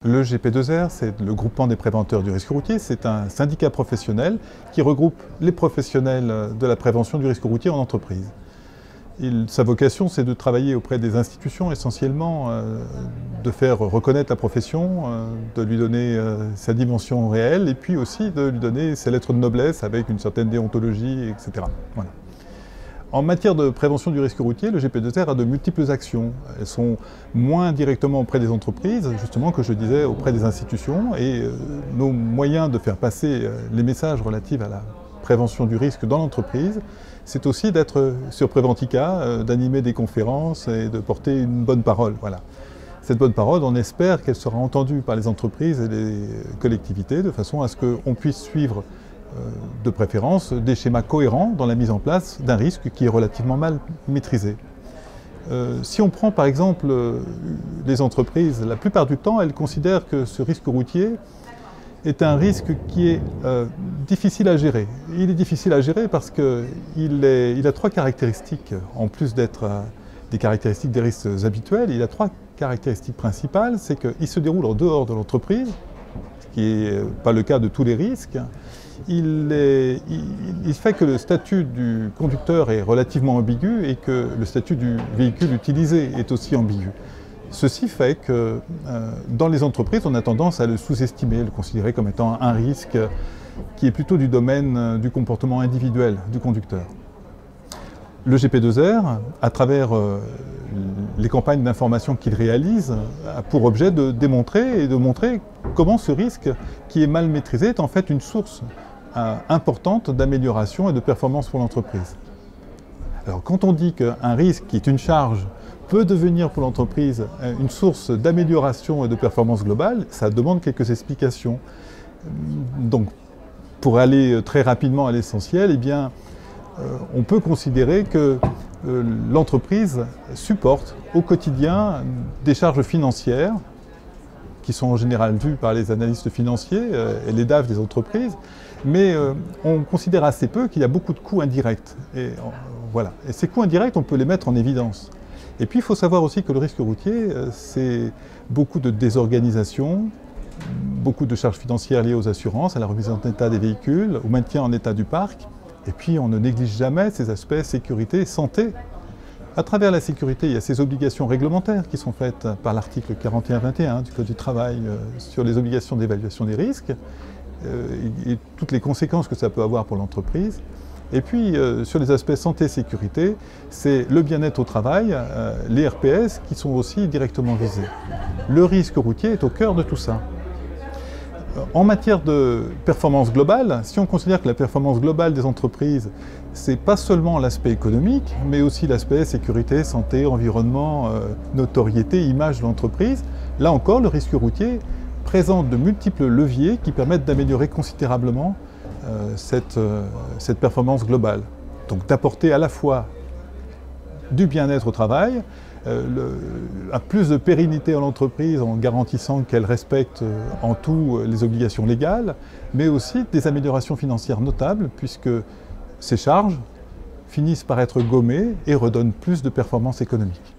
Le GP2R, c'est le groupement des préventeurs du risque routier. C'est un syndicat professionnel qui regroupe les professionnels de la prévention du risque routier en entreprise. Sa vocation, c'est de travailler auprès des institutions essentiellement, de faire reconnaître la profession, de lui donner sa dimension réelle et puis aussi de lui donner ses lettres de noblesse avec une certaine déontologie, etc. Voilà. En matière de prévention du risque routier, le GP2R a de multiples actions. Elles sont moins directement auprès des entreprises, justement, que je disais, auprès des institutions. Et nos moyens de faire passer les messages relatifs à la prévention du risque dans l'entreprise, c'est aussi d'être sur Préventica, d'animer des conférences et de porter une bonne parole. Voilà. Cette bonne parole, on espère qu'elle sera entendue par les entreprises et les collectivités de façon à ce qu'on puisse suivre de préférence des schémas cohérents dans la mise en place d'un risque qui est relativement mal maîtrisé. Si on prend par exemple les entreprises, la plupart du temps, elles considèrent que ce risque routier est un risque qui est difficile à gérer. Il est difficile à gérer parce qu'il a trois caractéristiques, en plus d'être des caractéristiques des risques habituels, il a trois caractéristiques principales, c'est qu'il se déroule en dehors de l'entreprise, ce qui n'est pas le cas de tous les risques. Il fait que le statut du conducteur est relativement ambigu et que le statut du véhicule utilisé est aussi ambigu. Ceci fait que dans les entreprises, on a tendance à le sous-estimer, le considérer comme étant un risque qui est plutôt du domaine du comportement individuel du conducteur. Le GP2R, à travers les campagnes d'information qu'il réalise, a pour objet de démontrer et de montrer comment ce risque, qui est mal maîtrisé, est en fait une source importante d'amélioration et de performance pour l'entreprise. Alors quand on dit qu'un risque qui est une charge peut devenir pour l'entreprise une source d'amélioration et de performance globale, ça demande quelques explications. Donc pour aller très rapidement à l'essentiel, eh bien, on peut considérer que l'entreprise supporte au quotidien des charges financières qui sont en général vues par les analystes financiers et les DAF des entreprises, mais on considère assez peu qu'il y a beaucoup de coûts indirects. Et voilà. Et ces coûts indirects, on peut les mettre en évidence. Et puis il faut savoir aussi que le risque routier, c'est beaucoup de désorganisation, beaucoup de charges financières liées aux assurances, à la remise en état des véhicules, au maintien en état du parc. Et puis on ne néglige jamais ces aspects sécurité et santé. À travers la sécurité, il y a ces obligations réglementaires qui sont faites par l'article 41-21 du Code du travail sur les obligations d'évaluation des risques et toutes les conséquences que ça peut avoir pour l'entreprise. Et puis sur les aspects santé-sécurité, c'est le bien-être au travail, les RPS qui sont aussi directement visés. Le risque routier est au cœur de tout ça. En matière de performance globale, si on considère que la performance globale des entreprises, c'est pas seulement l'aspect économique, mais aussi l'aspect sécurité, santé, environnement, notoriété, image de l'entreprise, là encore, le risque routier présente de multiples leviers qui permettent d'améliorer considérablement cette performance globale. Donc d'apporter à la fois du bien-être au travail, à plus de pérennité en l'entreprise en garantissant qu'elle respecte en tout les obligations légales, mais aussi des améliorations financières notables puisque ces charges finissent par être gommées et redonnent plus de performance économique.